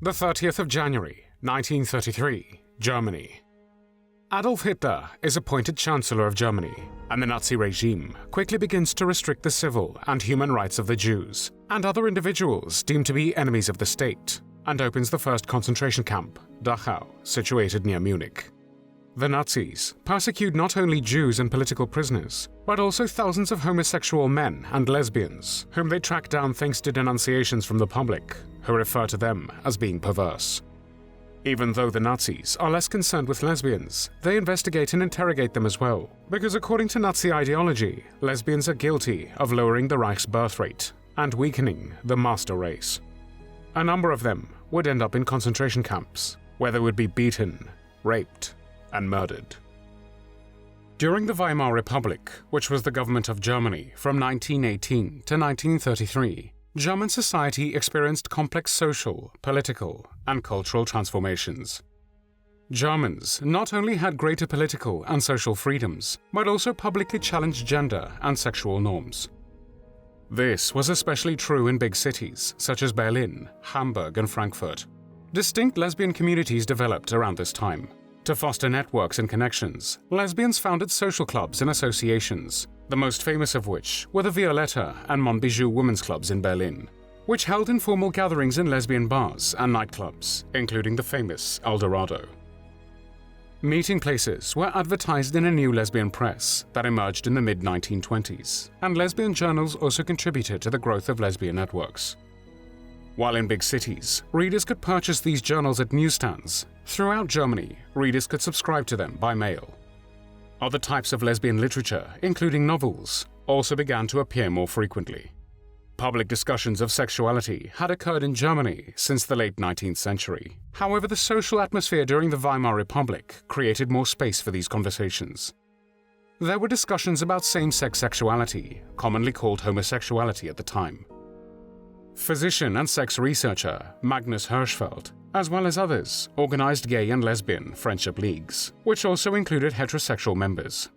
The 30th of January, 1933, Germany. Adolf Hitler is appointed Chancellor of Germany, and the Nazi regime quickly begins to restrict the civil and human rights of the Jews and other individuals deemed to be enemies of the state, and opens the first concentration camp, Dachau, situated near Munich. The Nazis persecute not only Jews and political prisoners, but also thousands of homosexual men and lesbians, whom they track down thanks to denunciations from the public, who refer to them as being perverse. Even though the Nazis are less concerned with lesbians, they investigate and interrogate them as well, because according to Nazi ideology, lesbians are guilty of lowering the Reich's birth rate and weakening the master race. A number of them would end up in concentration camps, where they would be beaten, raped, and murdered. During the Weimar Republic, which was the government of Germany from 1918 to 1933, German society experienced complex social, political, and cultural transformations. Germans not only had greater political and social freedoms, but also publicly challenged gender and sexual norms. This was especially true in big cities such as Berlin, Hamburg, and Frankfurt. Distinct lesbian communities developed around this time. To foster networks and connections, lesbians founded social clubs and associations, the most famous of which were the Violetta and Montbijou women's clubs in Berlin, which held informal gatherings in lesbian bars and nightclubs, including the famous El Dorado. Meeting places were advertised in a new lesbian press that emerged in the mid-1920s, and lesbian journals also contributed to the growth of lesbian networks. While in big cities, readers could purchase these journals at newsstands, throughout Germany, readers could subscribe to them by mail. Other types of lesbian literature, including novels, also began to appear more frequently. Public discussions of sexuality had occurred in Germany since the late 19th century. However, the social atmosphere during the Weimar Republic created more space for these conversations. There were discussions about same-sex sexuality, commonly called homosexuality at the time. Physician and sex researcher Magnus Hirschfeld, as well as others, organized gay and lesbian friendship leagues, which also included heterosexual members.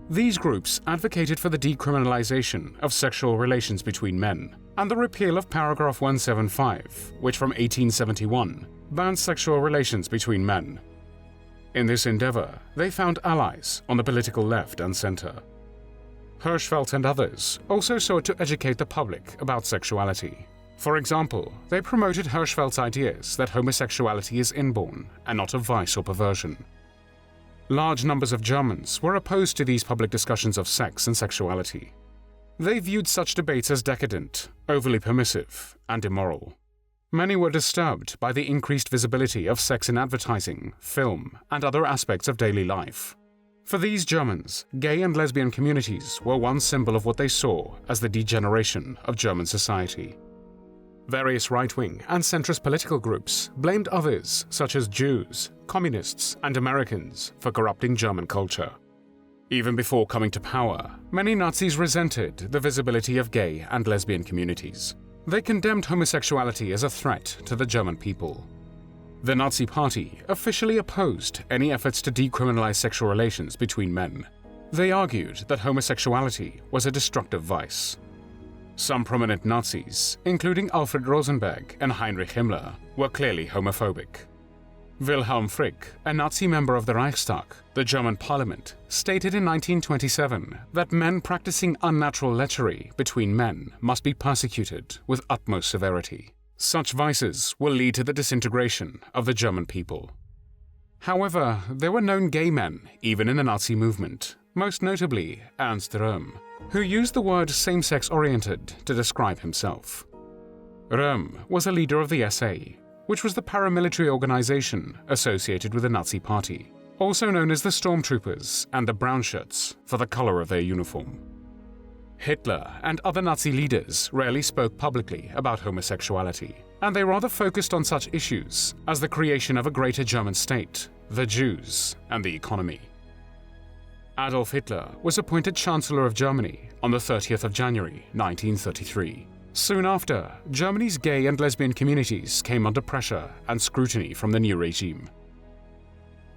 These groups advocated for the decriminalization of sexual relations between men and the repeal of paragraph 175, which from 1871 banned sexual relations between men. In this endeavor, they found allies on the political left and center. Hirschfeld and others also sought to educate the public about sexuality. For example, they promoted Hirschfeld's ideas that homosexuality is inborn and not a vice or perversion. Large numbers of Germans were opposed to these public discussions of sex and sexuality. They viewed such debates as decadent, overly permissive, and immoral. Many were disturbed by the increased visibility of sex in advertising, film, and other aspects of daily life. For these Germans, gay and lesbian communities were one symbol of what they saw as the degeneration of German society. Various right-wing and centrist political groups blamed others, such as Jews, communists, and Americans, for corrupting German culture. Even before coming to power, many Nazis resented the visibility of gay and lesbian communities. They condemned homosexuality as a threat to the German people. The Nazi Party officially opposed any efforts to decriminalize sexual relations between men. They argued that homosexuality was a destructive vice. Some prominent Nazis, including Alfred Rosenberg and Heinrich Himmler, were clearly homophobic. Wilhelm Frick, a Nazi member of the Reichstag, the German parliament, stated in 1927 that men practicing unnatural lechery between men must be persecuted with utmost severity. Such vices will lead to the disintegration of the German people. However, there were known gay men even in the Nazi movement, most notably Ernst Röhm, who used the word same-sex oriented to describe himself. Röhm was a leader of the SA, which was the paramilitary organization associated with the Nazi Party, also known as the Stormtroopers and the Brownshirts for the color of their uniform. Hitler and other Nazi leaders rarely spoke publicly about homosexuality, and they rather focused on such issues as the creation of a greater German state, the Jews, and the economy. Adolf Hitler was appointed Chancellor of Germany on the 30th of January, 1933. Soon after, Germany's gay and lesbian communities came under pressure and scrutiny from the new regime.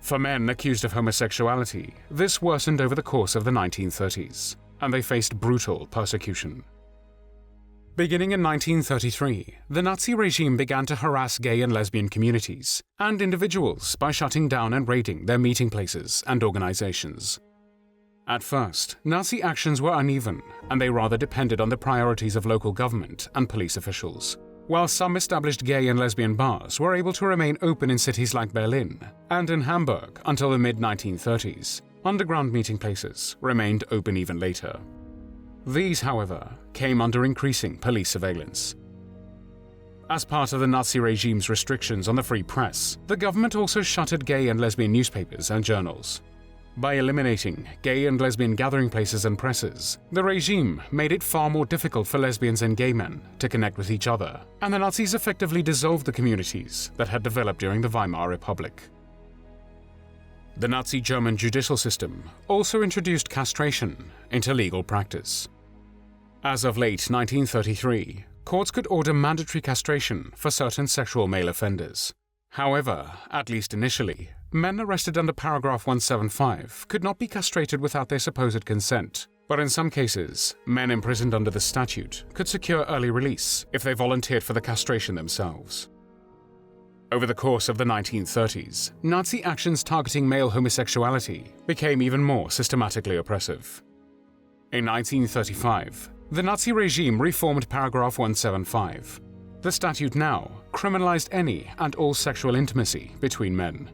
For men accused of homosexuality, this worsened over the course of the 1930s, and they faced brutal persecution. Beginning in 1933, the Nazi regime began to harass gay and lesbian communities and individuals by shutting down and raiding their meeting places and organizations. At first, Nazi actions were uneven, and they rather depended on the priorities of local government and police officials. While some established gay and lesbian bars were able to remain open in cities like Berlin and in Hamburg until the mid-1930s, underground meeting places remained open even later. These, however, came under increasing police surveillance. As part of the Nazi regime's restrictions on the free press, the government also shuttered gay and lesbian newspapers and journals. By eliminating gay and lesbian gathering places and presses, the regime made it far more difficult for lesbians and gay men to connect with each other, and the Nazis effectively dissolved the communities that had developed during the Weimar Republic. The Nazi German judicial system also introduced castration into legal practice. As of late 1933, courts could order mandatory castration for certain sexual male offenders. However, at least initially, men arrested under paragraph 175 could not be castrated without their supposed consent, but in some cases, men imprisoned under the statute could secure early release if they volunteered for the castration themselves. Over the course of the 1930s, Nazi actions targeting male homosexuality became even more systematically oppressive. In 1935, the Nazi regime reformed paragraph 175. The statute now criminalized any and all sexual intimacy between men.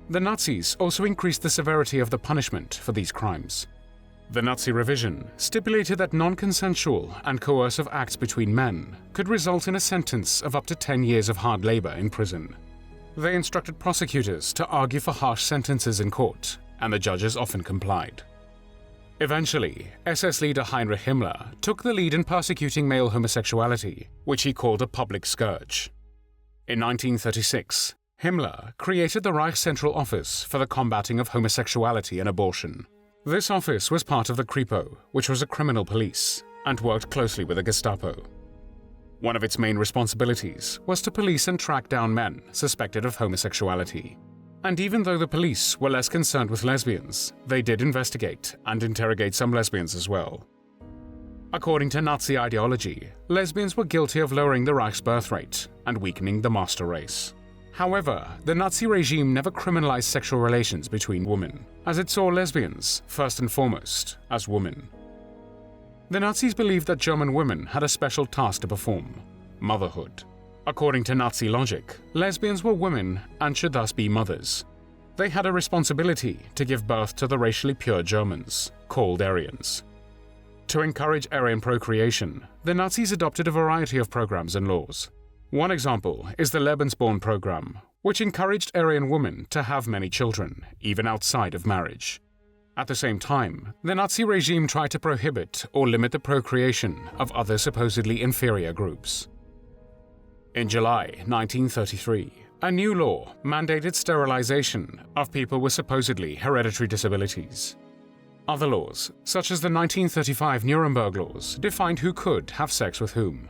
The Nazis also increased the severity of the punishment for these crimes. The Nazi revision stipulated that non-consensual and coercive acts between men could result in a sentence of up to 10 years of hard labor in prison. They instructed prosecutors to argue for harsh sentences in court, and the judges often complied. Eventually, SS leader Heinrich Himmler took the lead in persecuting male homosexuality, which he called a public scourge. In 1936, Himmler created the Reich Central Office for the Combating of Homosexuality and Abortion. This office was part of the Kripo, which was a criminal police, and worked closely with the Gestapo. One of its main responsibilities was to police and track down men suspected of homosexuality. And even though the police were less concerned with lesbians, they did investigate and interrogate some lesbians as well. According to Nazi ideology, lesbians were guilty of lowering the Reich's birth rate and weakening the master race. However, the Nazi regime never criminalized sexual relations between women, as it saw lesbians, first and foremost, as women. The Nazis believed that German women had a special task to perform: motherhood. According to Nazi logic, lesbians were women and should thus be mothers. They had a responsibility to give birth to the racially pure Germans, called Aryans. To encourage Aryan procreation, the Nazis adopted a variety of programs and laws. One example is the Lebensborn program, which encouraged Aryan women to have many children, even outside of marriage. At the same time, the Nazi regime tried to prohibit or limit the procreation of other supposedly inferior groups. In July 1933, a new law mandated sterilization of people with supposedly hereditary disabilities. Other laws, such as the 1935 Nuremberg laws, defined who could have sex with whom.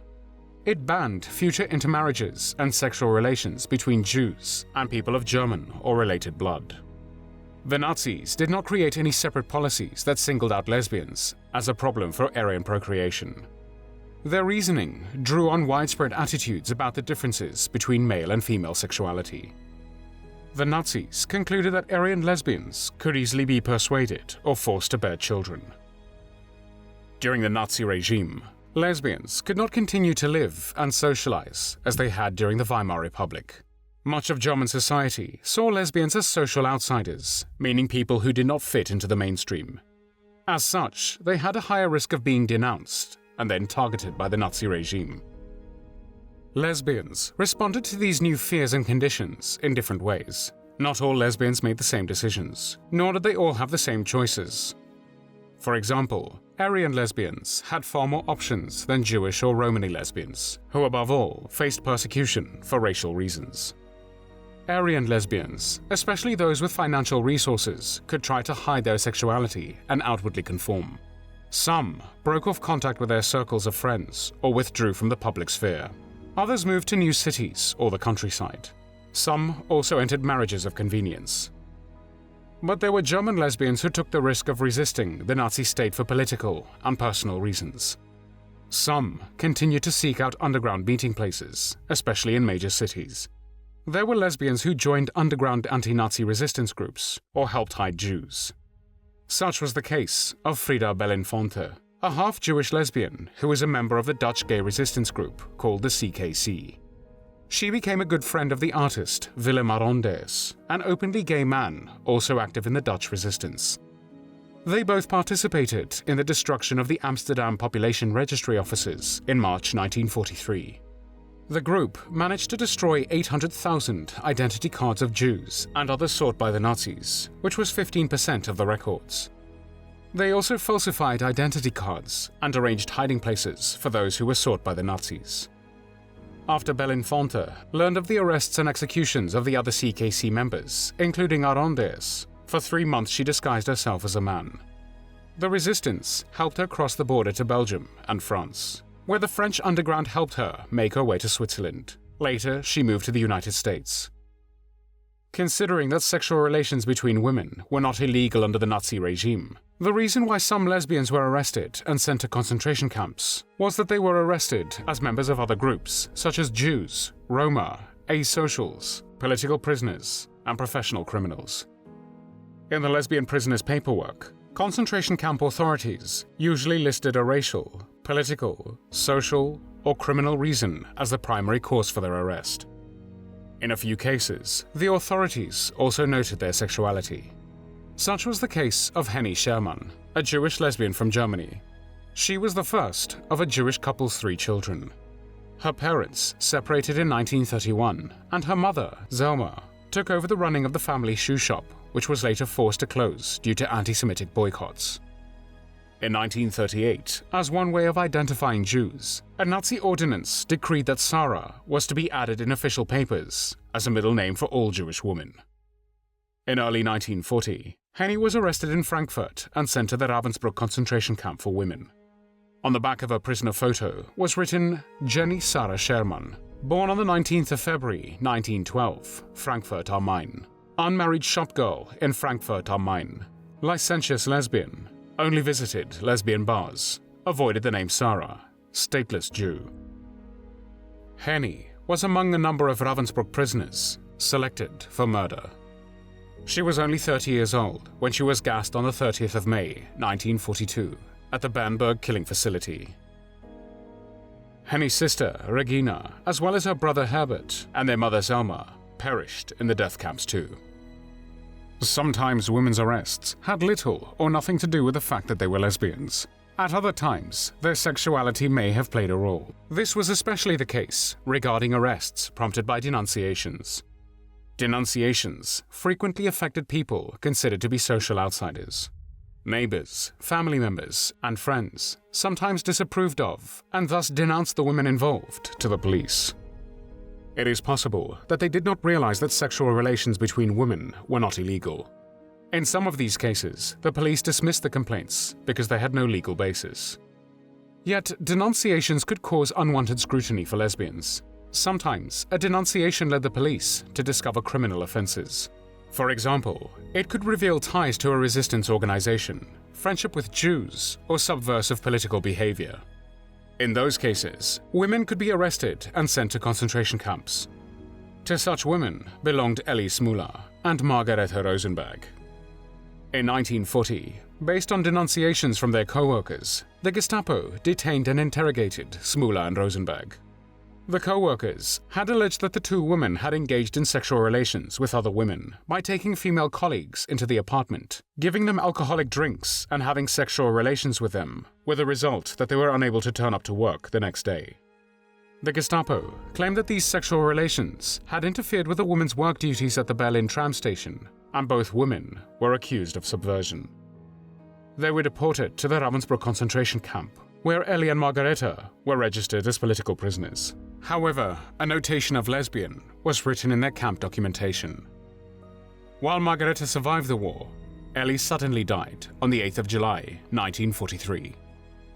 It banned future intermarriages and sexual relations between Jews and people of German or related blood. The Nazis did not create any separate policies that singled out lesbians as a problem for Aryan procreation. Their reasoning drew on widespread attitudes about the differences between male and female sexuality. The Nazis concluded that Aryan lesbians could easily be persuaded or forced to bear children. During the Nazi regime, lesbians could not continue to live and socialize as they had during the Weimar Republic. Much of German society saw lesbians as social outsiders, meaning people who did not fit into the mainstream. As such, they had a higher risk of being denounced and then targeted by the Nazi regime. Lesbians responded to these new fears and conditions in different ways. Not all lesbians made the same decisions, nor did they all have the same choices. For example, Aryan lesbians had far more options than Jewish or Romani lesbians, who above all faced persecution for racial reasons. Aryan lesbians, especially those with financial resources, could try to hide their sexuality and outwardly conform. Some broke off contact with their circles of friends or withdrew from the public sphere. Others moved to new cities or the countryside. Some also entered marriages of convenience. But there were German lesbians who took the risk of resisting the Nazi state for political and personal reasons. Some continued to seek out underground meeting places, especially in major cities. There were lesbians who joined underground anti-Nazi resistance groups or helped hide Jews. Such was the case of Frida Belinfonte, a half-Jewish lesbian who was a member of the Dutch gay resistance group called the CKC. She became a good friend of the artist Willem Aronders, an openly gay man also active in the Dutch resistance. They both participated in the destruction of the Amsterdam Population Registry offices in March 1943. The group managed to destroy 800,000 identity cards of Jews and others sought by the Nazis, which was 15% of the records. They also falsified identity cards and arranged hiding places for those who were sought by the Nazis. After Belinfonte learned of the arrests and executions of the other CKC members, including Aronders, for 3 months she disguised herself as a man. The resistance helped her cross the border to Belgium and France, where the French underground helped her make her way to Switzerland. Later, she moved to the United States. Considering that sexual relations between women were not illegal under the Nazi regime, the reason why some lesbians were arrested and sent to concentration camps was that they were arrested as members of other groups, such as Jews, Roma, asocials, political prisoners, and professional criminals. In the lesbian prisoners' paperwork, concentration camp authorities usually listed a racial, political, social, or criminal reason as the primary cause for their arrest. In a few cases, the authorities also noted their sexuality. Such was the case of Henny Sherman, a Jewish lesbian from Germany. She was the first of a Jewish couple's 3 children. Her parents separated in 1931, and her mother, Zelma, took over the running of the family shoe shop, which was later forced to close due to anti-Semitic boycotts. In 1938, as one way of identifying Jews, a Nazi ordinance decreed that Sarah was to be added in official papers as a middle name for all Jewish women. In early 1940, Henny was arrested in Frankfurt and sent to the Ravensbrück concentration camp for women. On the back of her prisoner photo was written Jenny Sarah Sherman, born on the 19th of February 1912, Frankfurt am Main. Unmarried shopgirl in Frankfurt am Main. Licentious lesbian. Only visited lesbian bars. Avoided the name Sarah. Stateless Jew. Henny was among a number of Ravensbrück prisoners selected for murder. She was only 30 years old when she was gassed on the 30th of May, 1942, at the Bernburg killing facility. Henny's sister, Regina, as well as her brother Herbert and their mother Zelma, perished in the death camps too. Sometimes women's arrests had little or nothing to do with the fact that they were lesbians. At other times, their sexuality may have played a role. This was especially the case regarding arrests prompted by denunciations. Denunciations frequently affected people considered to be social outsiders. Neighbors, family members, and friends sometimes disapproved of and thus denounced the women involved to the police. It is possible that they did not realize that sexual relations between women were not illegal. In some of these cases, the police dismissed the complaints because they had no legal basis. Yet, denunciations could cause unwanted scrutiny for lesbians. Sometimes, a denunciation led the police to discover criminal offenses. For example, it could reveal ties to a resistance organization, friendship with Jews, or subversive political behavior. In those cases, women could be arrested and sent to concentration camps. To such women belonged Ellie Smula and Margareta Rosenberg. In 1940, based on denunciations from their co-workers, the Gestapo detained and interrogated Smula and Rosenberg. The co-workers had alleged that the 2 women had engaged in sexual relations with other women by taking female colleagues into the apartment, giving them alcoholic drinks and having sexual relations with them, with the result that they were unable to turn up to work the next day. The Gestapo claimed that these sexual relations had interfered with the women's work duties at the Berlin tram station, and both women were accused of subversion. They were deported to the Ravensbrück concentration camp, where Ellie and Margareta were registered as political prisoners. However, a notation of lesbian was written in their camp documentation. While Margareta survived the war, Ellie suddenly died on the 8th of July, 1943.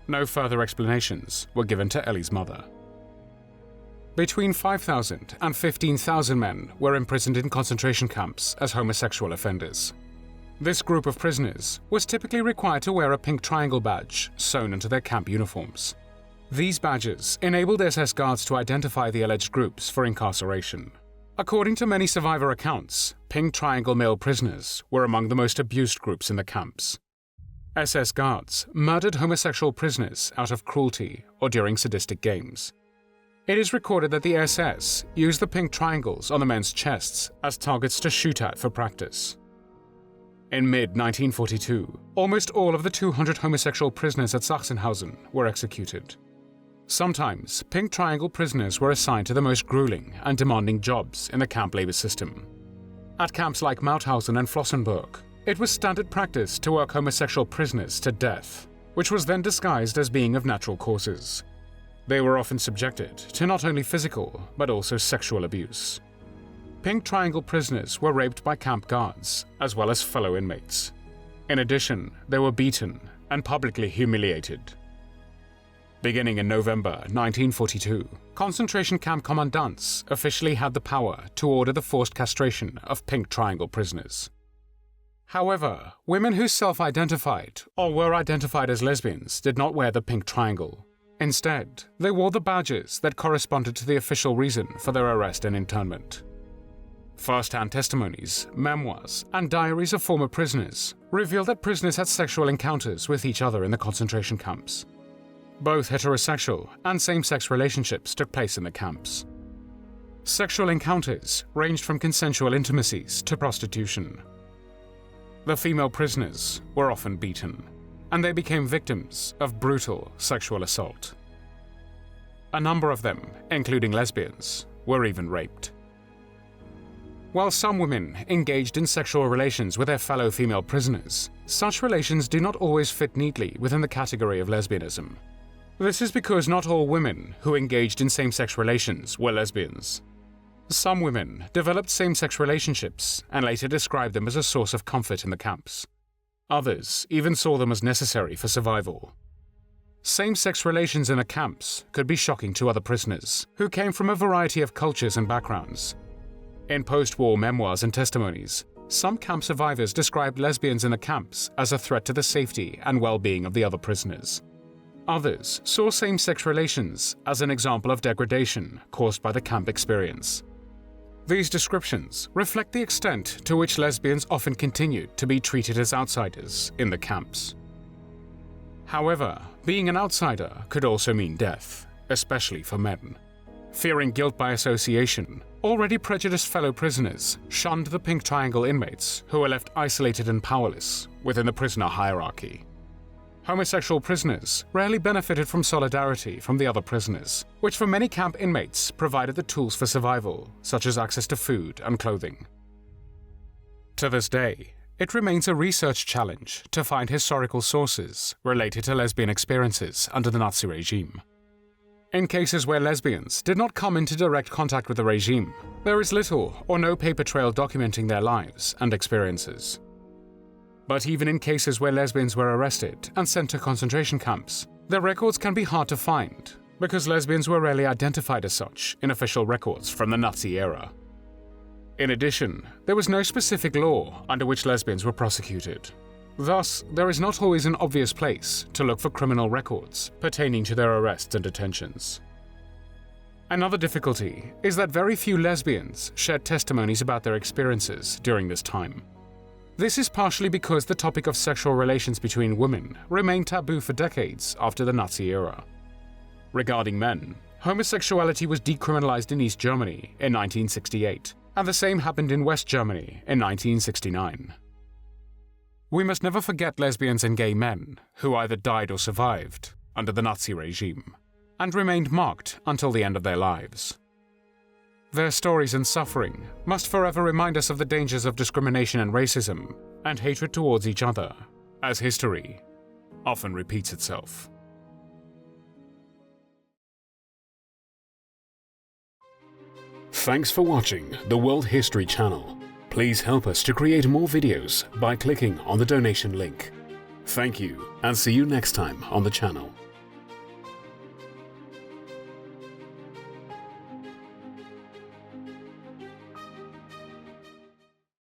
No further explanations were given to Ellie's mother. Between 5,000 and 15,000 men were imprisoned in concentration camps as homosexual offenders. This group of prisoners was typically required to wear a pink triangle badge sewn into their camp uniforms. These badges enabled SS guards to identify the alleged groups for incarceration. According to many survivor accounts, Pink Triangle male prisoners were among the most abused groups in the camps. SS guards murdered homosexual prisoners out of cruelty or during sadistic games. It is recorded that the SS used the pink triangles on the men's chests as targets to shoot at for practice. In mid-1942, almost all of the 200 homosexual prisoners at Sachsenhausen were executed. Sometimes, Pink Triangle prisoners were assigned to the most grueling and demanding jobs in the camp labor system. At camps like Mauthausen and Flossenburg, it was standard practice to work homosexual prisoners to death, which was then disguised as being of natural causes. They were often subjected to not only physical, but also sexual abuse. Pink Triangle prisoners were raped by camp guards, as well as fellow inmates. In addition, they were beaten and publicly humiliated. Beginning in November 1942, concentration camp commandants officially had the power to order the forced castration of Pink Triangle prisoners. However, women who self-identified or were identified as lesbians did not wear the pink triangle. Instead, they wore the badges that corresponded to the official reason for their arrest and internment. First-hand testimonies, memoirs, and diaries of former prisoners reveal that prisoners had sexual encounters with each other in the concentration camps. Both heterosexual and same-sex relationships took place in the camps. Sexual encounters ranged from consensual intimacies to prostitution. The female prisoners were often beaten, and they became victims of brutal sexual assault. A number of them, including lesbians, were even raped. While some women engaged in sexual relations with their fellow female prisoners, such relations do not always fit neatly within the category of lesbianism. This is because not all women who engaged in same-sex relations were lesbians. Some women developed same-sex relationships and later described them as a source of comfort in the camps. Others even saw them as necessary for survival. Same-sex relations in the camps could be shocking to other prisoners who came from a variety of cultures and backgrounds. In post-war memoirs and testimonies, some camp survivors described lesbians in the camps as a threat to the safety and well-being of the other prisoners. Others saw same-sex relations as an example of degradation caused by the camp experience. These descriptions reflect the extent to which lesbians often continued to be treated as outsiders in the camps. However, being an outsider could also mean death, especially for men. Fearing guilt by association, already prejudiced fellow prisoners shunned the Pink Triangle inmates who were left isolated and powerless within the prisoner hierarchy. Homosexual prisoners rarely benefited from solidarity from the other prisoners, which for many camp inmates provided the tools for survival, such as access to food and clothing. To this day, it remains a research challenge to find historical sources related to lesbian experiences under the Nazi regime. In cases where lesbians did not come into direct contact with the regime, there is little or no paper trail documenting their lives and experiences. But even in cases where lesbians were arrested and sent to concentration camps, their records can be hard to find because lesbians were rarely identified as such in official records from the Nazi era. In addition, there was no specific law under which lesbians were prosecuted. Thus, there is not always an obvious place to look for criminal records pertaining to their arrests and detentions. Another difficulty is that very few lesbians shared testimonies about their experiences during this time. This is partially because the topic of sexual relations between women remained taboo for decades after the Nazi era. Regarding men, homosexuality was decriminalized in East Germany in 1968, and the same happened in West Germany in 1969. We must never forget lesbians and gay men who either died or survived under the Nazi regime, and remained marked until the end of their lives. Their stories and suffering must forever remind us of the dangers of discrimination and racism, and hatred towards each other, as history often repeats itself. Thanks for watching the World History Channel. Please help us to create more videos by clicking on the donation link. Thank you, and see you next time on the channel.